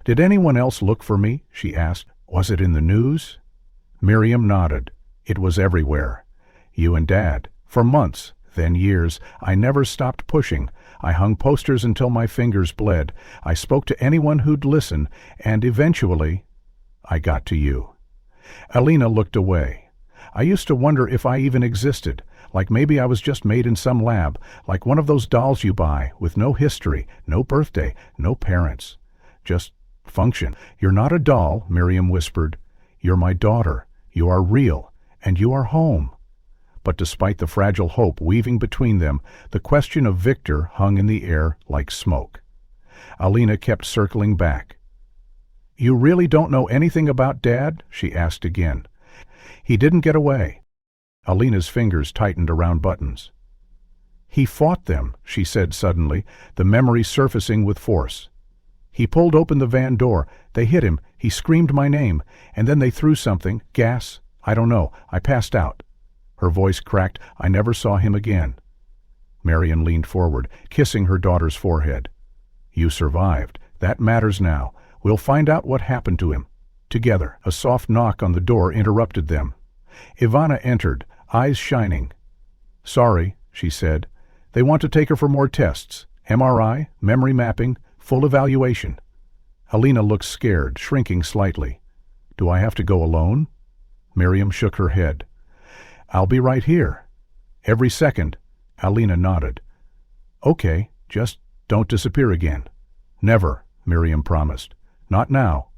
Did anyone else look for me? She asked. Was it in the news? Miriam nodded. It was everywhere. You and Dad. For months, then years, I never stopped pushing. I hung posters until my fingers bled. I spoke to anyone who'd listen, and eventually, I got to you. Alina looked away. I used to wonder if I even existed, like maybe I was just made in some lab, like one of those dolls you buy, with no history, no birthday, no parents. Just function. You're not a doll, Miriam whispered. You're my daughter. You are real, and you are home. But despite the fragile hope weaving between them, the question of Victor hung in the air like smoke. Alina kept circling back. You really don't know anything about Dad? She asked again. He didn't get away. Alina's fingers tightened around Buttons. He fought them, she said suddenly, the memory surfacing with force. He pulled open the van door. They hit him. He screamed my name, and then they threw something, gas. I don't know. I passed out. Her voice cracked. I never saw him again. Marion leaned forward, kissing her daughter's forehead. You survived. That matters now. We'll find out what happened to him. Together. A soft knock on the door interrupted them. Ivana entered, eyes shining. Sorry, she said. They want to take her for more tests. MRI, memory mapping, full evaluation. Alina looked scared, shrinking slightly. Do I have to go alone? Miriam shook her head. I'll be right here. Every second. Alina nodded. Okay, just don't disappear again. Never, Miriam promised. Not now.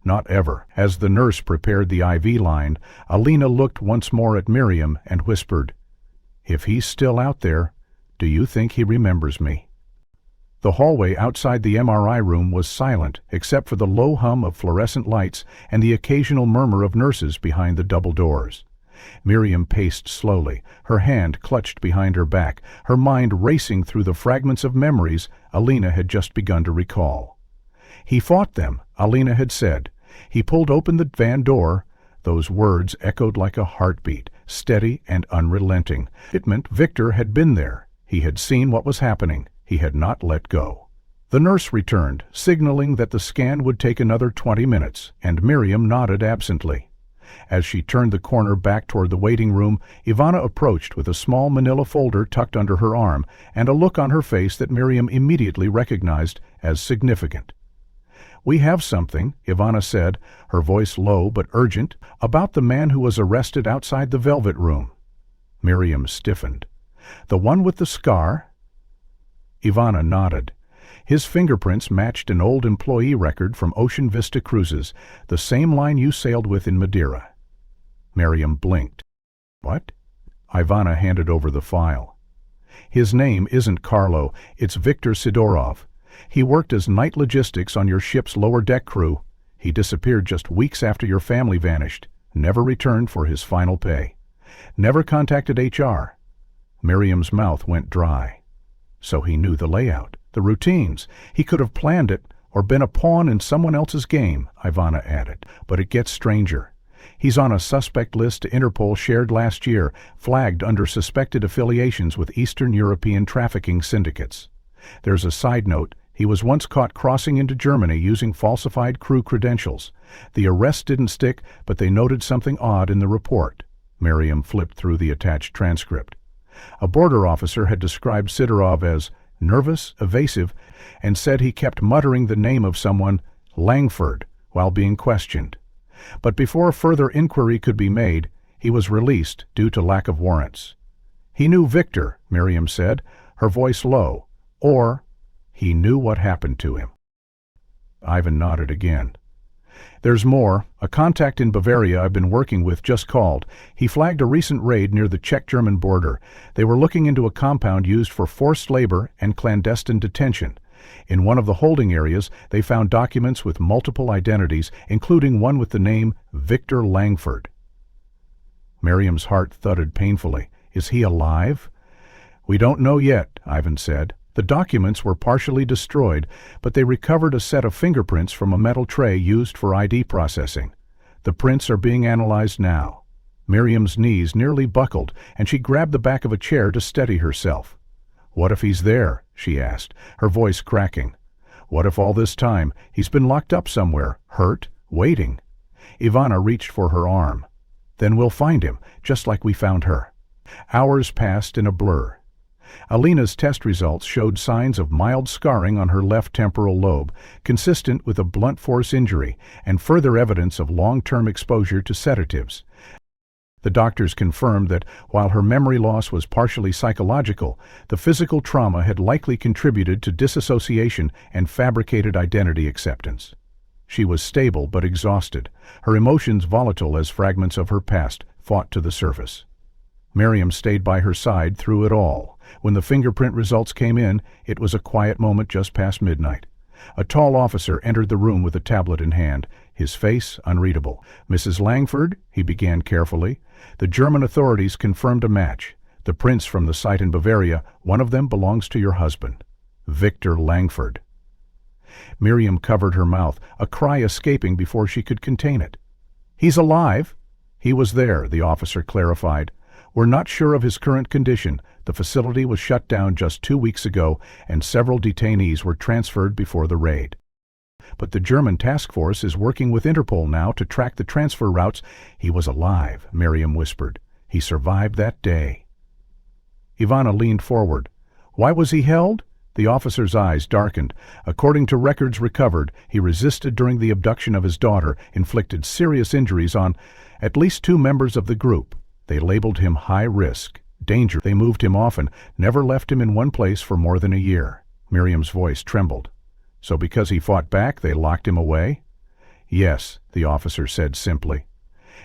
Not ever. As the nurse prepared the IV line, Alina looked once more at Miriam and whispered, If he's still out there, do you think he remembers me? The hallway outside the MRI room was silent except for the low hum of fluorescent lights and the occasional murmur of nurses behind the double doors. Miriam paced slowly, her hand clutched behind her back, her mind racing through the fragments of memories Alina had just begun to recall. He fought them, Alina had said. He pulled open the van door. Those words echoed like a heartbeat, steady and unrelenting. It meant Victor had been there. He had seen what was happening. He had not let go. The nurse returned, signaling that the scan would take another 20 minutes, and Miriam nodded absently. As she turned the corner back toward the waiting room, Ivana approached with a small manila folder tucked under her arm and a look on her face that Miriam immediately recognized as significant. We have something, Ivana said, her voice low but urgent, about the man who was arrested outside the Velvet Room. Miriam stiffened. The one with the scar? Ivana nodded. His fingerprints matched an old employee record from Ocean Vista Cruises, the same line you sailed with in Madeira. Miriam blinked. What? Ivana handed over the file. His name isn't Carlo, it's Victor Sidorov. He worked as night logistics on your ship's lower deck crew. He disappeared just weeks after your family vanished, never returned for his final pay. Never contacted HR. Miriam's mouth went dry. So he knew the layout, the routines. He could have planned it or been a pawn in someone else's game, Ivana added. But it gets stranger. He's on a suspect list Interpol shared last year, flagged under suspected affiliations with Eastern European trafficking syndicates. There's a side note. He was once caught crossing into Germany using falsified crew credentials. The arrest didn't stick, but they noted something odd in the report. Miriam flipped through the attached transcript. A border officer had described Sidorov as nervous, evasive, and said he kept muttering the name of someone, Langford, while being questioned. But before further inquiry could be made, he was released due to lack of warrants. He knew Victor, Miriam said, her voice low, or he knew what happened to him. Ivan nodded again. There's more. A contact in Bavaria I've been working with just called. He flagged a recent raid near the Czech-German border. They were looking into a compound used for forced labor and clandestine detention. In one of the holding areas, they found documents with multiple identities, including one with the name Victor Langford. Miriam's heart thudded painfully. Is he alive? We don't know yet, Ivan said. The documents were partially destroyed, but they recovered a set of fingerprints from a metal tray used for ID processing. The prints are being analyzed now. Miriam's knees nearly buckled, and she grabbed the back of a chair to steady herself. What if he's there? She asked, her voice cracking. What if all this time he's been locked up somewhere, hurt, waiting? Ivana reached for her arm. Then we'll find him, just like we found her. Hours passed in a blur. Alina's test results showed signs of mild scarring on her left temporal lobe, consistent with a blunt force injury, and further evidence of long-term exposure to sedatives. The doctors confirmed that, while her memory loss was partially psychological, the physical trauma had likely contributed to disassociation and fabricated identity acceptance. She was stable but exhausted, her emotions volatile as fragments of her past fought to the surface. Miriam stayed by her side through it all. When the fingerprint results came in, it was a quiet moment just past midnight. A tall officer entered the room with a tablet in hand, his face unreadable. Mrs. Langford, he began carefully. The German authorities confirmed a match. The prints from the site in Bavaria, one of them belongs to your husband, Victor Langford. Miriam covered her mouth, a cry escaping before she could contain it. He's alive. He was there, the officer clarified. We're not sure of his current condition. The facility was shut down just 2 weeks ago, and several detainees were transferred before the raid. But the German task force is working with Interpol now to track the transfer routes. He was alive, Miriam whispered. He survived that day. Ivana leaned forward. Why was he held? The officer's eyes darkened. According to records recovered, he resisted during the abduction of his daughter, inflicted serious injuries on at least 2 members of the group. They labeled him high risk, danger. They moved him often, never left him in one place for more than a year. Miriam's voice trembled. So because he fought back, they locked him away? Yes, the officer said simply.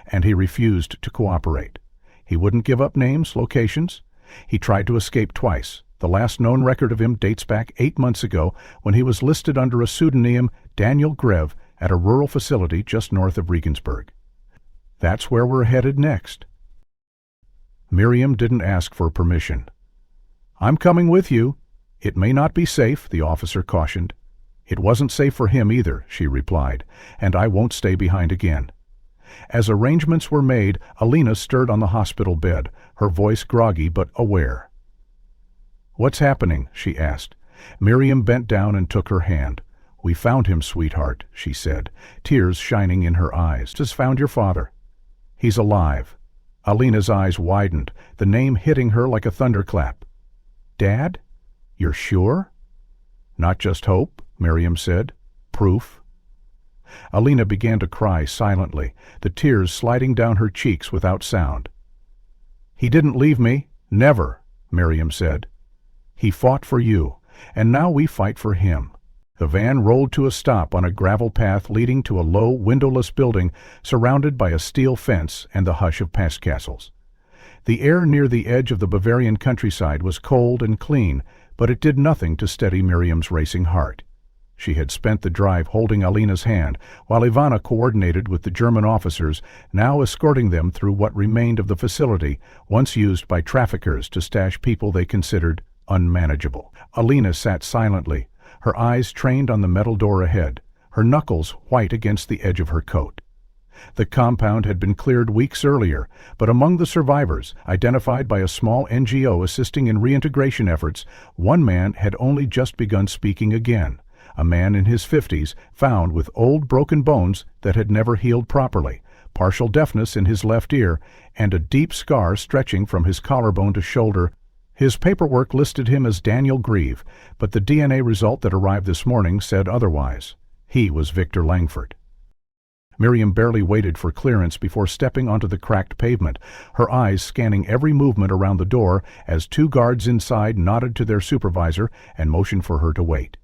And he refused to cooperate. He wouldn't give up names, locations. He tried to escape twice. The last known record of him dates back 8 months ago when he was listed under a pseudonym, Daniel Grev, at a rural facility just north of Regensburg. That's where we're headed next. Miriam didn't ask for permission. I'm coming with you. It may not be safe, the officer cautioned. It wasn't safe for him either, she replied, and I won't stay behind again. As arrangements were made, Alina stirred on the hospital bed, her voice groggy but aware. What's happening? She asked. Miriam bent down and took her hand. We found him, sweetheart, she said, tears shining in her eyes. Just found your father. He's alive. Alina's eyes widened, the name hitting her like a thunderclap. Dad? You're sure? Not just hope, Miriam said. Proof. Alina began to cry silently, the tears sliding down her cheeks without sound. He didn't leave me. Never, Miriam said. He fought for you, and now we fight for him. The van rolled to a stop on a gravel path leading to a low, windowless building surrounded by a steel fence and the hush of pest castles. The air near the edge of the Bavarian countryside was cold and clean, but it did nothing to steady Miriam's racing heart. She had spent the drive holding Alina's hand, while Ivana coordinated with the German officers, now escorting them through what remained of the facility, once used by traffickers to stash people they considered unmanageable. Alina sat silently, her eyes trained on the metal door ahead, her knuckles white against the edge of her coat. The compound had been cleared weeks earlier, but among the survivors, identified by a small NGO assisting in reintegration efforts, one man had only just begun speaking again. A man in his 50s, found with old broken bones that had never healed properly, partial deafness in his left ear, and a deep scar stretching from his collarbone to shoulder. His paperwork listed him as Daniel Grieve, but the DNA result that arrived this morning said otherwise. He was Victor Langford. Miriam barely waited for clearance before stepping onto the cracked pavement, her eyes scanning every movement around the door as two guards inside nodded to their supervisor and motioned for her to wait.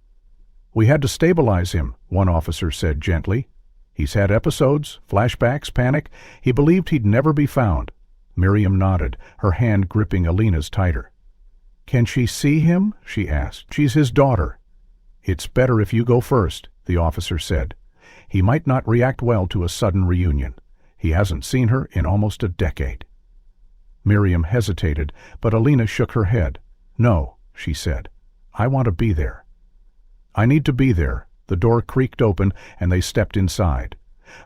"We had to stabilize him," one officer said gently. "He's had episodes, flashbacks, panic. He believed he'd never be found." Miriam nodded, her hand gripping Alina's tighter. "Can she see him?" she asked. "She's his daughter." "It's better if you go first," the officer said. "He might not react well to a sudden reunion. He hasn't seen her in almost a decade." Miriam hesitated, but Alina shook her head. "No," she said. "I want to be there." "I need to be there." The door creaked open and they stepped inside.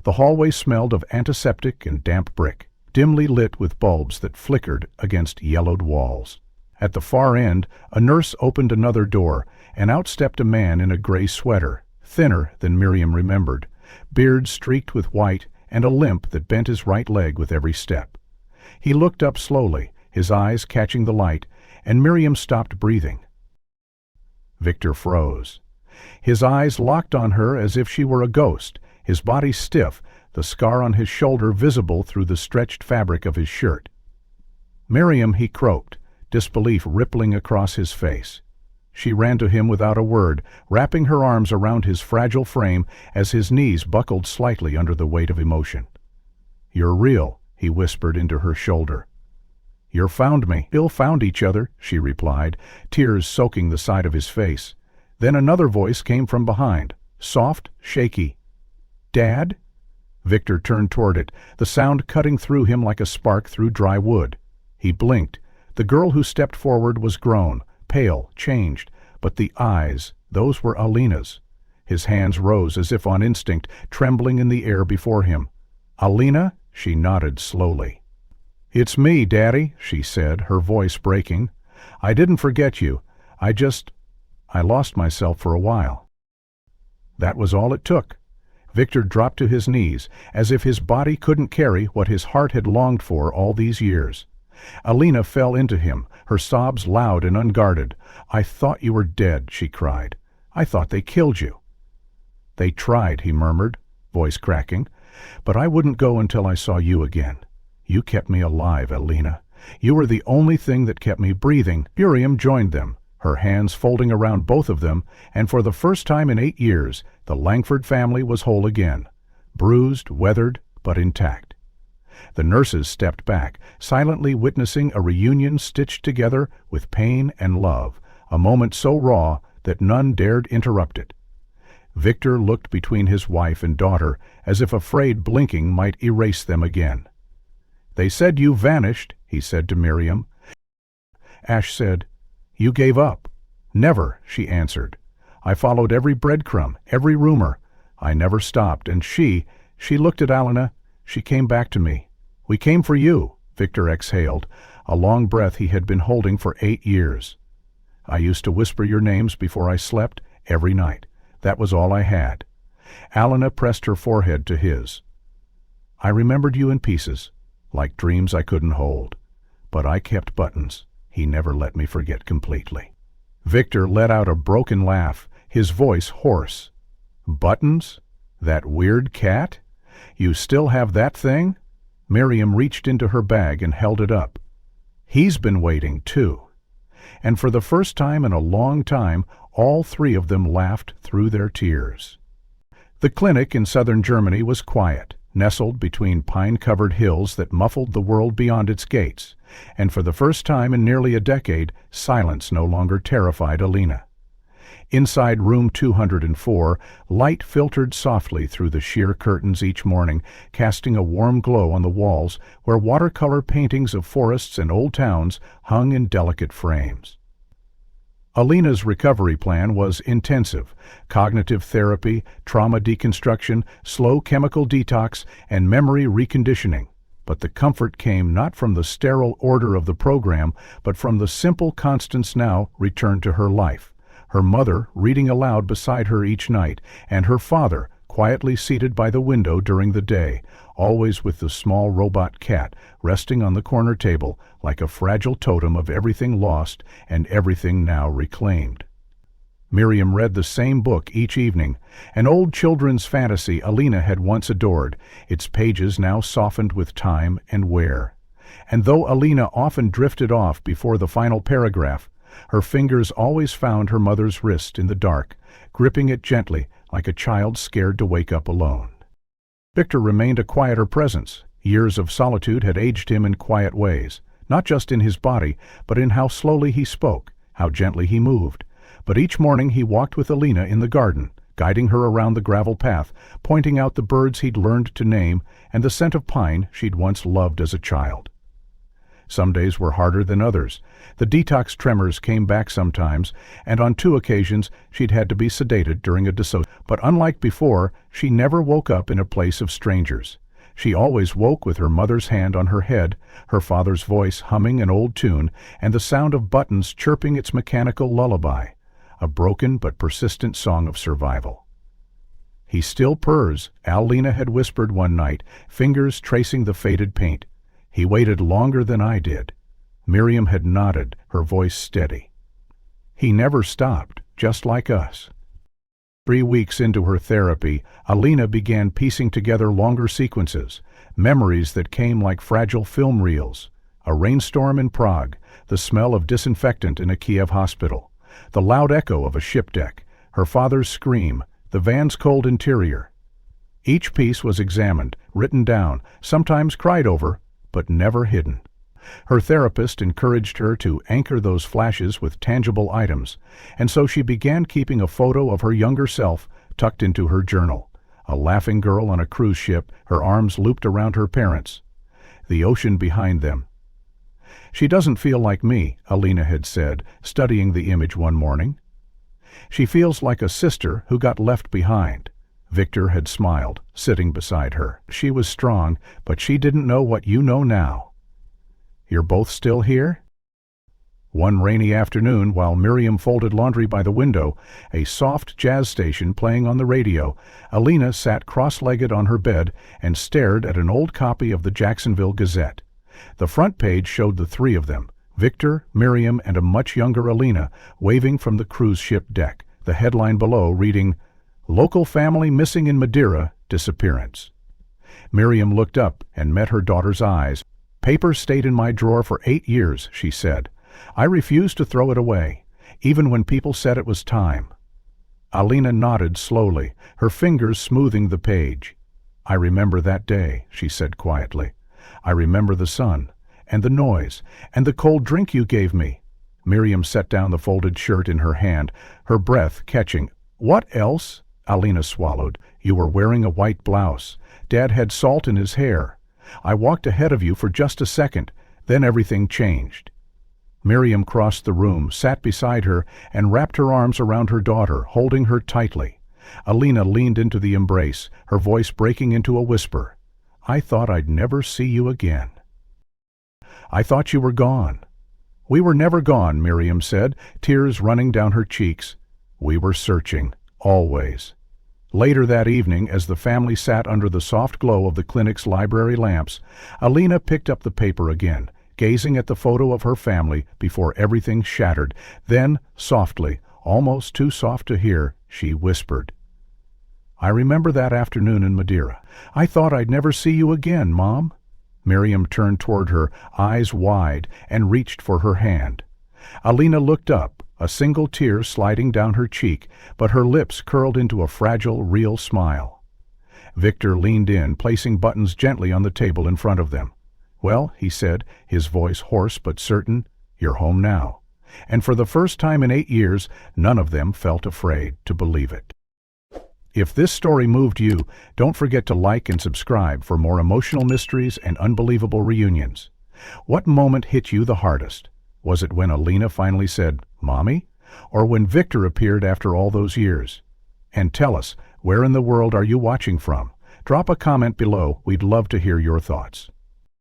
The hallway smelled of antiseptic and damp brick, dimly lit with bulbs that flickered against yellowed walls. At the far end, a nurse opened another door, and out stepped a man in a gray sweater, thinner than Miriam remembered, beard streaked with white, and a limp that bent his right leg with every step. He looked up slowly, his eyes catching the light, and Miriam stopped breathing. Victor froze. His eyes locked on her as if she were a ghost, his body stiff, the scar on his shoulder visible through the stretched fabric of his shirt. "Miriam," he croaked, disbelief rippling across his face. She ran to him without a word, wrapping her arms around his fragile frame as his knees buckled slightly under the weight of emotion. "You're real," he whispered into her shoulder. "You found me." "Still found each other," she replied, tears soaking the side of his face. Then another voice came from behind, soft, shaky. "Dad?" Victor turned toward it, the sound cutting through him like a spark through dry wood. He blinked. The girl who stepped forward was grown, pale, changed, but the eyes, those were Alina's. His hands rose as if on instinct, trembling in the air before him. "Alina?" She nodded slowly. "It's me, Daddy," she said, her voice breaking. "I didn't forget you. I lost myself for a while." That was all it took. Victor dropped to his knees, as if his body couldn't carry what his heart had longed for all these years. Alina fell into him, her sobs loud and unguarded. "I thought you were dead," she cried. "I thought they killed you." "They tried," he murmured, voice cracking. "But I wouldn't go until I saw you again. You kept me alive, Alina. You were the only thing that kept me breathing." Miriam joined them, her hands folding around both of them, and for the first time in 8 years, the Langford family was whole again, bruised, weathered, but intact. The nurses stepped back, silently witnessing a reunion stitched together with pain and love, a moment so raw that none dared interrupt it. Victor looked between his wife and daughter, as if afraid blinking might erase them again. "They said you vanished," he said to Miriam. Ash said, "You gave up." "Never," she answered. "I followed every breadcrumb, every rumor. I never stopped, and she looked at Alina. She came back to me. We came for you," Victor exhaled, a long breath he had been holding for 8 years. "I used to whisper your names before I slept, every night. That was all I had." Alina pressed her forehead to his. "I remembered you in pieces, like dreams I couldn't hold. But I kept Buttons. He never let me forget completely." Victor let out a broken laugh, his voice hoarse. "Buttons? That weird cat? You still have that thing?" Miriam reached into her bag and held it up. "He's been waiting, too." And for the first time in a long time, all 3 of them laughed through their tears. The clinic in southern Germany was quiet, nestled between pine-covered hills that muffled the world beyond its gates, and for the first time in nearly a decade, silence no longer terrified Alina. Inside room 204, light filtered softly through the sheer curtains each morning, casting a warm glow on the walls where watercolor paintings of forests and old towns hung in delicate frames. Alina's recovery plan was intensive: cognitive therapy, trauma deconstruction, slow chemical detox, and memory reconditioning. But the comfort came not from the sterile order of the program, but from the simple constants now returned to her life. Her mother reading aloud beside her each night, and her father quietly seated by the window during the day, always with the small robot cat resting on the corner table like a fragile totem of everything lost and everything now reclaimed. Miriam read the same book each evening, an old children's fantasy Alina had once adored, its pages now softened with time and wear. And though Alina often drifted off before the final paragraph, her fingers always found her mother's wrist in the dark, gripping it gently like a child scared to wake up alone. Victor remained a quieter presence. Years of solitude had aged him in quiet ways, not just in his body, but in how slowly he spoke, how gently he moved. But each morning he walked with Alina in the garden, guiding her around the gravel path, pointing out the birds he'd learned to name and the scent of pine she'd once loved as a child. Some days were harder than others. The detox tremors came back sometimes, and on 2 occasions she'd had to be sedated during a dissociation. But unlike before, she never woke up in a place of strangers. She always woke with her mother's hand on her head, her father's voice humming an old tune, and the sound of buttons chirping its mechanical lullaby, a broken but persistent song of survival. "He still purrs," Alina had whispered one night, fingers tracing the faded paint. "He waited longer than I did." Miriam had nodded, her voice steady. "He never stopped, just like us." 3 weeks into her therapy, Alina began piecing together longer sequences, memories that came like fragile film reels. A rainstorm in Prague, the smell of disinfectant in a Kiev hospital, the loud echo of a ship deck, her father's scream, the van's cold interior. Each piece was examined, written down, sometimes cried over, but never hidden. Her therapist encouraged her to anchor those flashes with tangible items, and so she began keeping a photo of her younger self tucked into her journal, a laughing girl on a cruise ship, her arms looped around her parents, the ocean behind them. "She doesn't feel like me," Alina had said, studying the image one morning. "She feels like a sister who got left behind." Victor had smiled, sitting beside her. "She was strong, but she didn't know what you know now." "You're both still here?" One rainy afternoon, while Miriam folded laundry by the window, a soft jazz station playing on the radio, Alina sat cross-legged on her bed and stared at an old copy of the Jacksonville Gazette. The front page showed the 3 of them, Victor, Miriam, and a much younger Alina, waving from the cruise ship deck, the headline below reading, "Local family missing in Madeira, disappearance." Miriam looked up and met her daughter's eyes. "Paper stayed in my drawer for 8 years, she said. "I refused to throw it away, even when people said it was time." Alina nodded slowly, her fingers smoothing the page. "I remember that day," she said quietly. "I remember the sun, and the noise, and the cold drink you gave me." Miriam set down the folded shirt in her hand, her breath catching. "What else?" Alina swallowed. "You were wearing a white blouse. Dad had salt in his hair. I walked ahead of you for just a second, then everything changed." Miriam crossed the room, sat beside her, and wrapped her arms around her daughter, holding her tightly. Alina leaned into the embrace, her voice breaking into a whisper. "I thought I'd never see you again. I thought you were gone." "We were never gone," Miriam said, tears running down her cheeks. "We were searching, always." Later that evening, as the family sat under the soft glow of the clinic's library lamps, Alina picked up the paper again, gazing at the photo of her family before everything shattered. Then, softly, almost too soft to hear, she whispered, "I remember that afternoon in Madeira. I thought I'd never see you again, Mom." Miriam turned toward her, eyes wide, and reached for her hand. Alina looked up, a single tear sliding down her cheek, but her lips curled into a fragile, real smile. Victor leaned in, placing buttons gently on the table in front of them. "Well," he said, his voice hoarse but certain, "you're home now." And for the first time in 8 years, none of them felt afraid to believe it. If this story moved you, don't forget to like and subscribe for more emotional mysteries and unbelievable reunions. What moment hit you the hardest? Was it when Alina finally said, "Mommy?" or when Victor appeared after all those years? And tell us, where in the world are you watching from? Drop a comment below, we'd love to hear your thoughts.